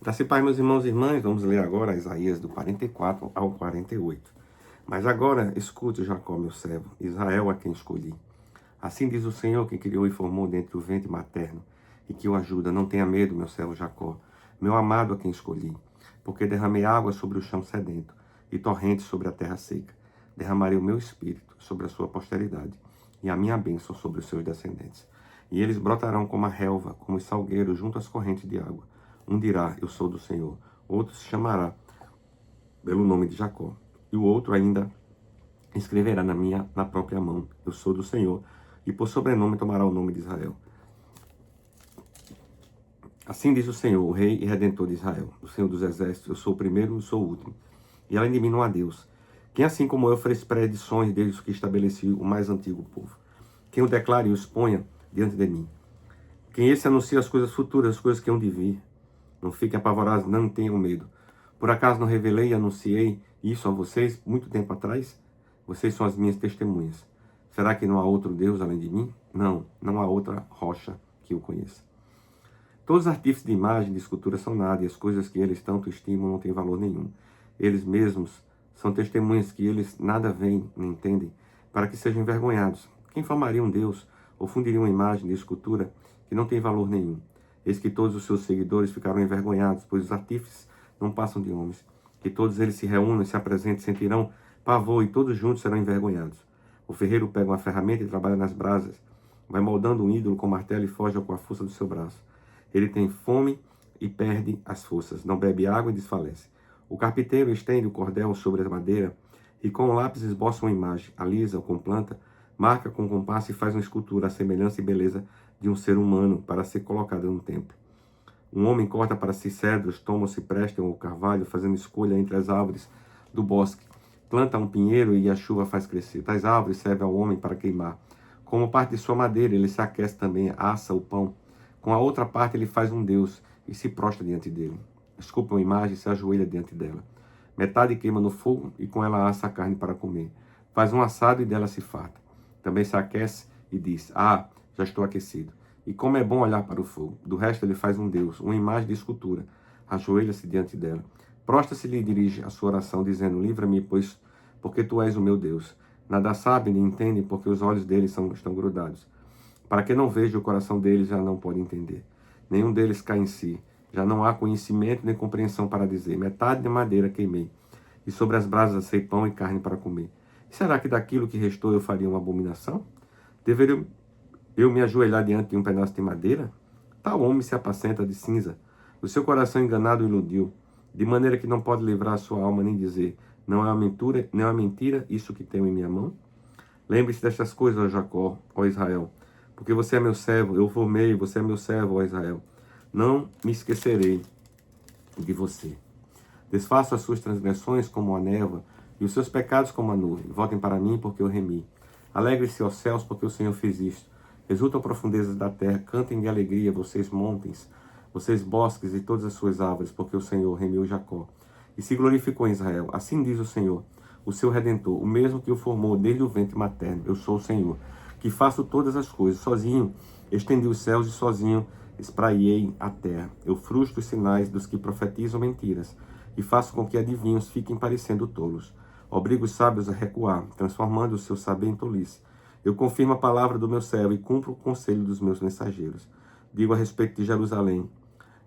Graças e paz, meus irmãos e irmãs, vamos ler agora Isaías do 44 ao 48. Mas agora escute, Jacó, meu servo, Israel a quem escolhi. Assim diz o Senhor, que criou e formou dentre o ventre materno, e que o ajuda. Não tenha medo, meu servo Jacó, meu amado a quem escolhi, porque derramei água sobre o chão sedento, e torrentes sobre a terra seca. Derramarei o meu espírito sobre a sua posteridade, e a minha bênção sobre os seus descendentes. E eles brotarão como a relva, como os salgueiros junto às correntes de água. Um dirá, eu sou do Senhor. Outro se chamará pelo nome de Jacó. E o outro ainda escreverá na própria mão, eu sou do Senhor. E por sobrenome tomará o nome de Israel. Assim diz o Senhor, o Rei e Redentor de Israel, o Senhor dos Exércitos, eu sou o primeiro e sou o último. E além de mim não há Deus. Quem assim como eu fez predições desde que estabeleci o mais antigo povo. Quem o declare e o exponha diante de mim. Quem esse anuncia as coisas futuras, as coisas que hão de vir. Não fiquem apavorados, não tenham medo. Por acaso não revelei e anunciei isso a vocês muito tempo atrás? Vocês são as minhas testemunhas. Será que não há outro Deus além de mim? Não, não há outra rocha que o conheça. Todos os artífices de imagem e de escultura são nada, e as coisas que eles tanto estimam não têm valor nenhum. Eles mesmos são testemunhas que eles nada veem nem entendem, para que sejam envergonhados. Quem formaria um Deus ou fundiria uma imagem de escultura que não tem valor nenhum? Eis que todos os seus seguidores ficaram envergonhados, pois os artífices não passam de homens. Que todos eles se reúnam e se apresentem, sentirão pavor e todos juntos serão envergonhados. O ferreiro pega uma ferramenta e trabalha nas brasas. Vai moldando um ídolo com martelo e foge com a força do seu braço. Ele tem fome e perde as forças. Não bebe água e desfalece. O carpinteiro estende o cordel sobre a madeira e com o lápis esboça uma imagem. Alisa com planta, marca com compasso e faz uma escultura, a semelhança e beleza de um ser humano para ser colocada no templo. Um homem corta para si cedros, toma o cipreste ou o carvalho, fazendo escolha entre as árvores do bosque. Planta um pinheiro e a chuva faz crescer. Tais árvores servem ao homem para queimar. Como parte de sua madeira, ele se aquece também, assa o pão. Com a outra parte, ele faz um deus e se prostra diante dele. Esculpe uma imagem e se ajoelha diante dela. Metade queima no fogo e com ela assa a carne para comer. Faz um assado e dela se farta. Também se aquece e diz, já estou aquecido. E como é bom olhar para o fogo. Do resto ele faz um deus, uma imagem de escultura. Ajoelha-se diante dela. Prostra-se e lhe dirige a sua oração, dizendo, livra-me, pois, porque tu és o meu Deus. Nada sabem nem entendem, porque os olhos deles estão grudados. Para que não veja o coração deles, já não pode entender. Nenhum deles cai em si. Já não há conhecimento nem compreensão para dizer. Metade de madeira queimei, e sobre as brasas assei pão e carne para comer. E será que daquilo que restou eu faria uma abominação? Deveria eu me ajoelhar diante de um pedaço de madeira? Tal homem se apacenta de cinza. O seu coração enganado o iludiu, de maneira que não pode livrar a sua alma nem dizer, não é uma mentira isso que tenho em minha mão? Lembre-se destas coisas, ó Jacó, ó Israel, porque você é meu servo, eu formei, você é meu servo, ó Israel. Não me esquecerei de você. Desfaço as suas transgressões como a névoa e os seus pecados como a nuvem. Voltem para mim, porque eu remi. Alegre-se, ó céus, porque o Senhor fez isto. Exultam profundezas da terra, cantem de alegria, vocês montes, vocês bosques e todas as suas árvores, porque o Senhor remiu Jacó e se glorificou em Israel. Assim diz o Senhor, o seu Redentor, o mesmo que o formou desde o ventre materno. Eu sou o Senhor, que faço todas as coisas. Sozinho estendi os céus e sozinho espraiei a terra. Eu frustro os sinais dos que profetizam mentiras e faço com que adivinhos fiquem parecendo tolos. Obrigo os sábios a recuar, transformando o seu saber em tolice. Eu confirmo a palavra do meu servo e cumpro o conselho dos meus mensageiros. Digo a respeito de Jerusalém,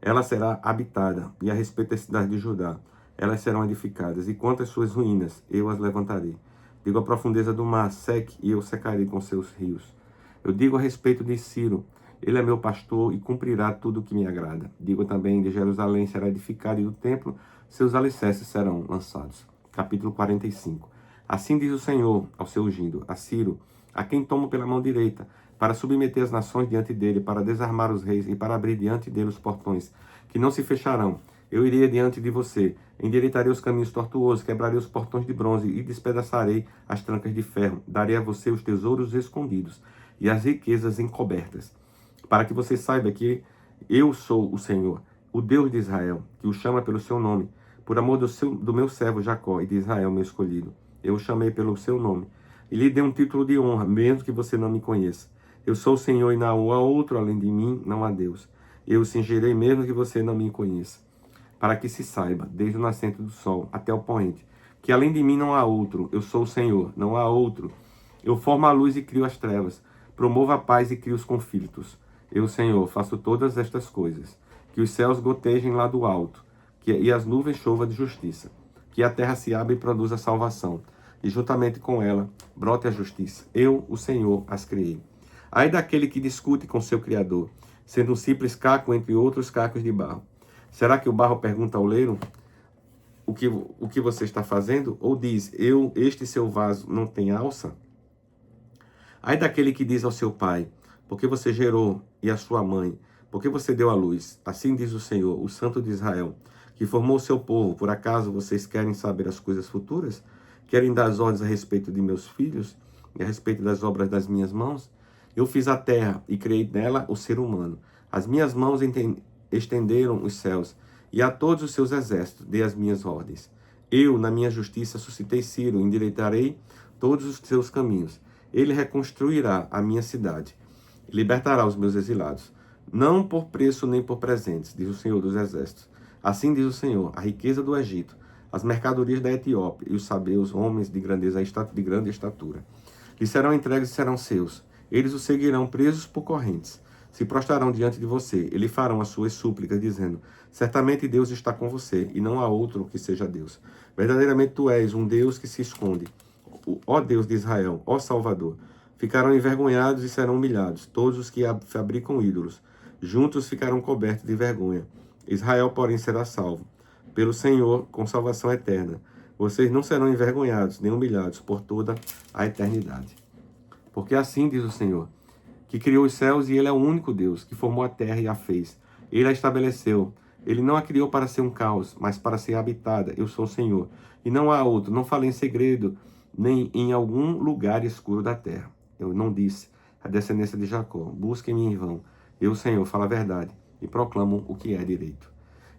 ela será habitada, e a respeito da cidade de Judá, elas serão edificadas, e quanto às suas ruínas, eu as levantarei. Digo a profundeza do mar, seque, e eu secarei com seus rios. Eu digo a respeito de Ciro, ele é meu pastor e cumprirá tudo o que me agrada. Digo também de Jerusalém será edificada, e do templo seus alicerces serão lançados. Capítulo 45. Assim diz o Senhor ao seu ungido, a Ciro, a quem tomo pela mão direita, para submeter as nações diante dele, para desarmar os reis e para abrir diante dele os portões, que não se fecharão. Eu irei diante de você, endireitarei os caminhos tortuosos, quebrarei os portões de bronze e despedaçarei as trancas de ferro. Darei a você os tesouros escondidos e as riquezas encobertas, para que você saiba que eu sou o Senhor, o Deus de Israel, que o chama pelo seu nome, por amor do meu servo Jacó e de Israel, meu escolhido. Eu o chamei pelo seu nome e lhe dei um título de honra, mesmo que você não me conheça. Eu sou o Senhor e não há outro além de mim, não há Deus. Eu o cingirei mesmo que você não me conheça. para que se saiba, desde o nascente do sol até o poente, que além de mim não há outro, eu sou o Senhor, não há outro. Eu formo a luz e crio as trevas, promovo a paz e crio os conflitos. Eu, Senhor, faço todas estas coisas. Que os céus gotejem lá do alto, e as nuvens chovam de justiça. Que a terra se abra e produza salvação, e juntamente com ela brote a justiça. Eu, o Senhor, as criei. Ai daquele que discute com seu Criador, sendo um simples caco entre outros cacos de barro. Será que o barro pergunta ao oleiro o que você está fazendo? Ou diz, este seu vaso não tem alça? Ai daquele que diz ao seu pai, porque você gerou, e à sua mãe, porque você deu à luz. Assim diz o Senhor, o Santo de Israel, que formou o seu povo. Por acaso vocês querem saber as coisas futuras? Querem dar as ordens a respeito de meus filhos e a respeito das obras das minhas mãos? Eu fiz a terra e criei nela o ser humano. As minhas mãos estenderam os céus, e a todos os seus exércitos dei as minhas ordens. Eu, na minha justiça, suscitei Ciro, endireitarei todos os seus caminhos. Ele reconstruirá a minha cidade, libertará os meus exilados, não por preço nem por presentes, diz o Senhor dos Exércitos. Assim diz o Senhor, a riqueza do Egito, as mercadorias da Etiópia e os sabeus, homens de grande estatura. Lhes serão entregues e serão seus. Eles o seguirão presos por correntes. Se prostrarão diante de você, e lhe farão as suas súplicas, dizendo, certamente Deus está com você, e não há outro que seja Deus. Verdadeiramente tu és um Deus que se esconde. Ó Deus de Israel, ó Salvador, ficarão envergonhados e serão humilhados, todos os que fabricam ídolos. Juntos ficarão cobertos de vergonha. Israel, porém, será salvo, pelo Senhor, com salvação eterna. Vocês não serão envergonhados, nem humilhados, por toda a eternidade. Porque assim diz o Senhor, que criou os céus e Ele é o único Deus, que formou a terra e a fez. Ele a estabeleceu. Ele não a criou para ser um caos, mas para ser habitada. Eu sou o Senhor, e não há outro. Não falei em segredo, nem em algum lugar escuro da terra. Eu não disse a descendência de Jacó, busquem-me em vão. Eu, Senhor, falo a verdade e proclamo o que é direito.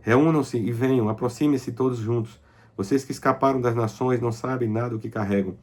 Reúnam-se e venham, aproximem-se todos juntos. Vocês que escaparam das nações não sabem nada o que carregam.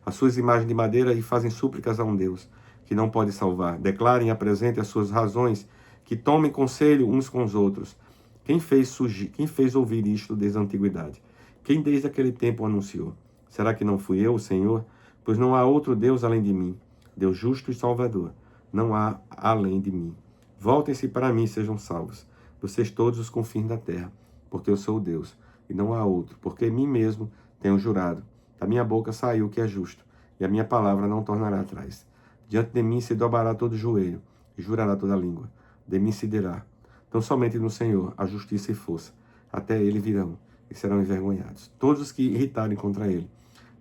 As suas imagens de madeira e fazem súplicas a um Deus que não pode salvar. Declarem e apresentem as suas razões, que tomem conselho uns com os outros. Quem fez ouvir isto desde a antiguidade? Quem desde aquele tempo anunciou? Será que não fui eu, o Senhor? Pois não há outro Deus além de mim, Deus justo e salvador. Não há além de mim. Voltem-se para mim e sejam salvos, vocês todos os confins da terra, porque eu sou o Deus, e não há outro, porque mim mesmo tenho jurado. Da minha boca saiu o que é justo, e a minha palavra não tornará atrás. Diante de mim se dobrará todo joelho, e jurará toda língua. De mim se dirá, tão somente no Senhor a justiça e força. Até ele virão, e serão envergonhados todos os que irritarem contra ele.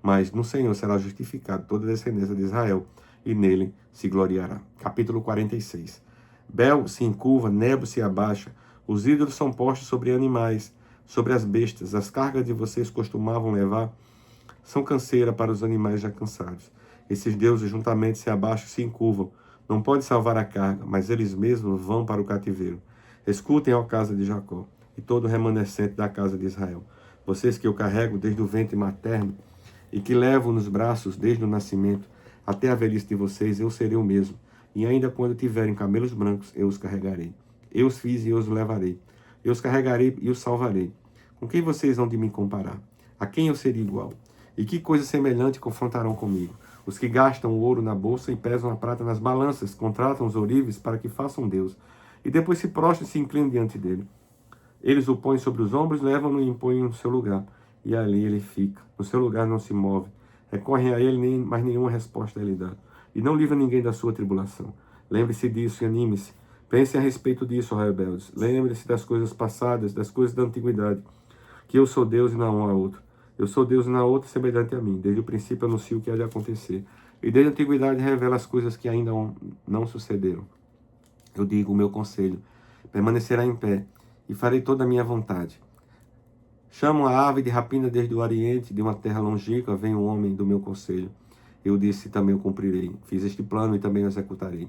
Mas no Senhor será justificado toda a descendência de Israel, e nele se gloriará. Capítulo 46. Bel se encurva, Nebo se abaixa, os ídolos são postos sobre animais, sobre as bestas. As cargas de vocês costumavam levar são canseira para os animais já cansados. Esses deuses juntamente se abaixam e se encurvam. Não pode salvar a carga, mas eles mesmos vão para o cativeiro. Escutem, ó casa de Jacó, e todo o remanescente da casa de Israel. Vocês que eu carrego desde o ventre materno, e que levo nos braços desde o nascimento, até a velhice de vocês, eu serei o mesmo. E ainda quando tiverem camelos brancos, eu os carregarei. Eu os fiz e eu os levarei. Eu os carregarei e os salvarei. Com quem vocês hão de me comparar? A quem eu seria igual? E que coisa semelhante confrontarão comigo? Os que gastam o ouro na bolsa e pesam a prata nas balanças, contratam os ourives para que façam Deus, e depois se prostram e se inclinam diante dele. Eles o põem sobre os ombros, levam-no e impõem no seu lugar. E ali ele fica. No seu lugar não se move. Recorrem a ele, mas nenhuma resposta ele dá. E não livra ninguém da sua tribulação. Lembre-se disso e anime-se. Pensem a respeito disso, ó rebeldes. Lembre-se das coisas passadas, das coisas da antiguidade. Que eu sou Deus e não há outro. Eu sou Deus e não há outro semelhante a mim. Desde o princípio anuncio o que há de acontecer. E desde a antiguidade revela as coisas que ainda não sucederam. Eu digo o meu conselho. Permanecerá em pé. E farei toda a minha vontade. Chamo a ave de rapina desde o oriente, de uma terra longínqua, vem um homem do meu conselho. Eu disse, também o cumprirei. Fiz este plano e também o executarei.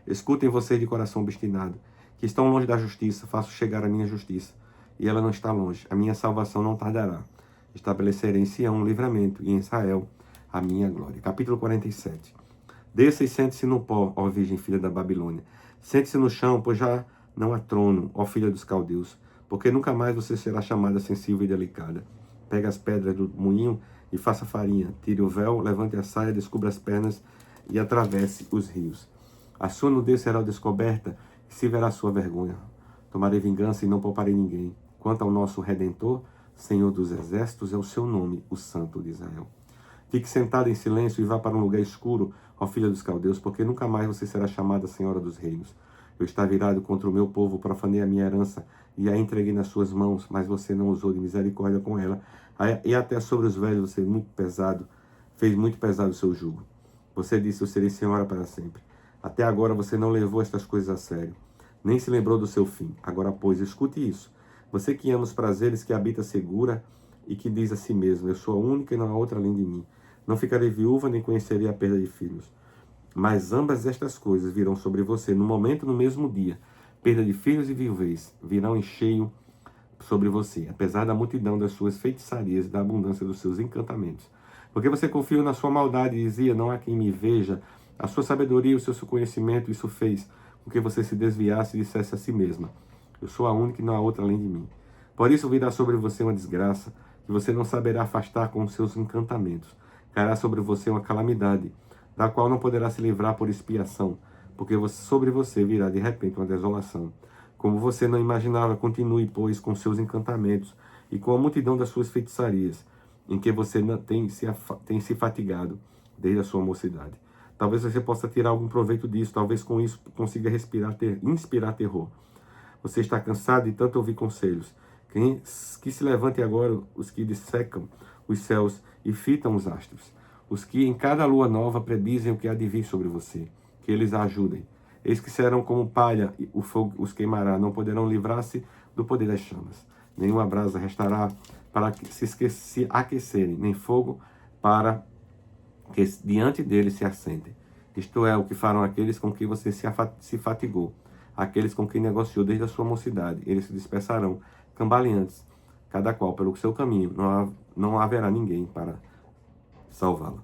Escutem vocês de coração obstinado, que estão longe da justiça, faço chegar a minha justiça. E ela não está longe, a minha salvação não tardará. Estabelecerei em Sião um livramento, e em Israel a minha glória. Capítulo 47. Desça e sente-se no pó, ó virgem filha da Babilônia. Sente-se no chão, pois já não há trono, ó filha dos caldeus. porque nunca mais você será chamada sensível e delicada. Pegue as pedras do moinho e faça farinha. Tire o véu, levante a saia, descubra as pernas e atravesse os rios. A sua nudez será descoberta e se verá a sua vergonha. Tomarei vingança e não pouparei ninguém. Quanto ao nosso Redentor, Senhor dos Exércitos é o seu nome, o Santo de Israel. Fique sentado em silêncio e vá para um lugar escuro, ó filha dos caldeus, porque nunca mais você será chamada Senhora dos Reinos. Eu estava virado contra o meu povo, profanei a minha herança e a entreguei nas suas mãos, mas você não usou de misericórdia com ela. E até sobre os velhos você fez muito pesado o seu jugo. Você disse, eu serei senhora para sempre. Até agora você não levou estas coisas a sério, nem se lembrou do seu fim. Agora, pois, escute isso. Você que ama os prazeres, que habita segura e que diz a si mesmo, eu sou a única e não há outra além de mim. Não ficarei viúva, nem conhecerei a perda de filhos. Mas ambas estas coisas virão sobre você no momento, no mesmo dia. Perda de filhos e viuvez virão em cheio sobre você, apesar da multidão das suas feitiçarias e da abundância dos seus encantamentos. Porque você confiou na sua maldade e dizia, não há quem me veja. A sua sabedoria e o seu conhecimento, isso fez com que você se desviasse e dissesse a si mesma, eu sou a única e não há outra além de mim. Por isso virá sobre você uma desgraça, que você não saberá afastar com os seus encantamentos. Cairá sobre você uma calamidade, da qual não poderá se livrar por expiação, porque sobre você virá de repente uma desolação. Como você não imaginava, continue, pois, com seus encantamentos e com a multidão das suas feitiçarias, em que você tem se fatigado desde a sua mocidade. Talvez você possa tirar algum proveito disso, talvez com isso consiga inspirar terror. Você está cansado de tanto ouvir conselhos. Que se levante agora os que dissecam os céus e fitam os astros. Os que em cada lua nova predizem o que há de vir sobre você. Que eles a ajudem. Eis que serão como palha, e o fogo os queimará. Não poderão livrar-se do poder das chamas. Nenhuma brasa restará para se aquecerem, nem fogo para que diante deles se assentem. Isto é o que farão aqueles com quem você se fatigou, aqueles com quem negociou desde a sua mocidade. Eles se dispersarão, cambaleantes, cada qual pelo seu caminho. Não haverá ninguém para salvá-la.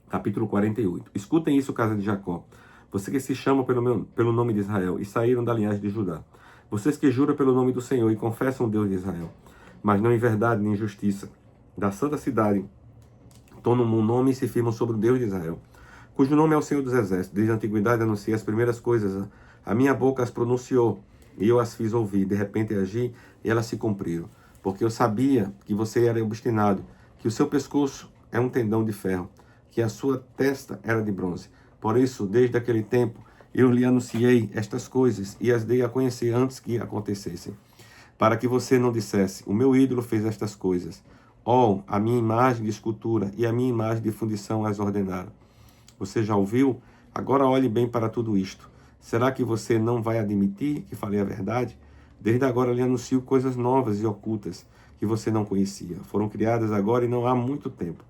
Capítulo 48. Escutem isso, casa de Jacó, vocês que se chamam pelo nome de Israel e saíram da linhagem de Judá. Vocês que juram pelo nome do Senhor e confessam o Deus de Israel, mas não em verdade nem em justiça, da santa cidade, tomam um nome e se firmam sobre o Deus de Israel, cujo nome é o Senhor dos Exércitos. Desde a antiguidade anunciei as primeiras coisas, a minha boca as pronunciou, e eu as fiz ouvir. De repente agi, e elas se cumpriram. Porque eu sabia que você era obstinado, que o seu pescoço é um tendão de ferro, que a sua testa era de bronze. Por isso, desde aquele tempo, eu lhe anunciei estas coisas, e as dei a conhecer antes que acontecessem, para que você não dissesse, o meu ídolo fez estas coisas. Oh, a minha imagem de escultura e a minha imagem de fundição as ordenaram. Você já ouviu? Agora olhe bem para tudo isto. Será que você não vai admitir que falei a verdade? Desde agora lhe anuncio coisas novas e ocultas que você não conhecia. Foram criadas agora e não há muito tempo.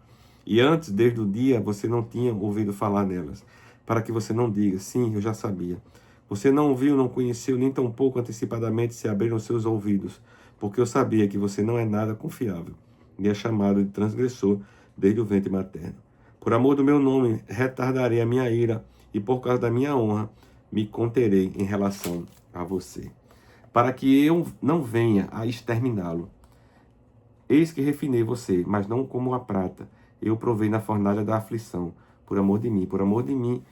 E antes, desde o dia, você não tinha ouvido falar nelas. Para que você não diga, sim, eu já sabia. Você não ouviu, não conheceu, nem tampouco antecipadamente se abriram seus ouvidos, porque eu sabia que você não é nada confiável, e é chamado de transgressor desde o ventre materno. Por amor do meu nome, retardarei a minha ira, e por causa da minha honra, me conterei em relação a você, para que eu não venha a exterminá-lo. Eis que refinei você, mas não como a prata, eu provei na fornalha da aflição, por amor de mim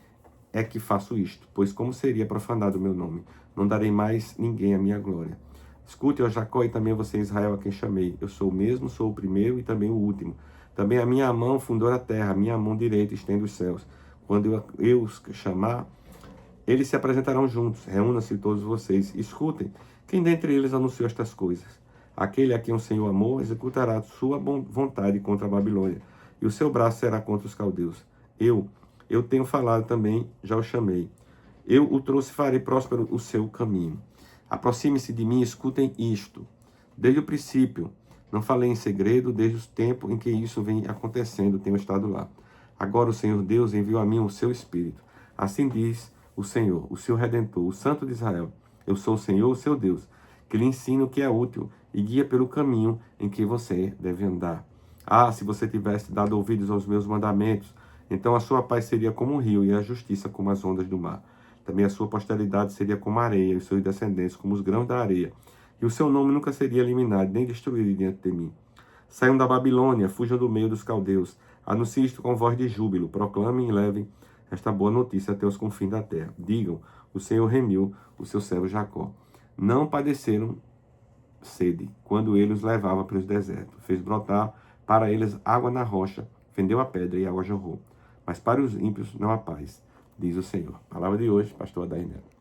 é que faço isto, pois como seria profanado o meu nome? Não darei mais ninguém a minha glória. Escute, ó Jacó, e também você, Israel, a quem chamei. Eu sou o mesmo, sou o primeiro e também o último. Também a minha mão fundou a terra, a minha mão direita estende os céus. Quando eu os chamar, eles se apresentarão juntos. Reúnam-se todos vocês. Escutem, quem dentre eles anunciou estas coisas? Aquele a quem o Senhor amou executará sua vontade contra a Babilônia, e o seu braço será contra os caldeus. Eu tenho falado também, já o chamei. Eu o trouxe, farei próspero o seu caminho. Aproxime-se de mim, escutem isto. Desde o princípio, não falei em segredo, desde o tempo em que isso vem acontecendo, tenho estado lá. Agora o Senhor Deus enviou a mim o seu Espírito. Assim diz o Senhor, o seu Redentor, o Santo de Israel. Eu sou o Senhor, o seu Deus, que lhe ensina o que é útil e guia pelo caminho em que você deve andar. Ah, se você tivesse dado ouvidos aos meus mandamentos, então a sua paz seria como um rio e a justiça como as ondas do mar. Também a sua posteridade seria como a areia, e os seus descendentes como os grãos da areia. E o seu nome nunca seria eliminado, nem destruído diante de mim. Saiam da Babilônia, fujam do meio dos caldeus. Anuncie isto com voz de júbilo. Proclamem e levem esta boa notícia até os confins da terra. Digam, o Senhor remiu o seu servo Jacó. Não padeceram sede quando ele os levava pelos desertos. Fez brotar para eles água na rocha, fendeu a pedra e a água jorrou. Mas para os ímpios não há paz, diz o Senhor. Palavra de hoje, pastor Adair Neto.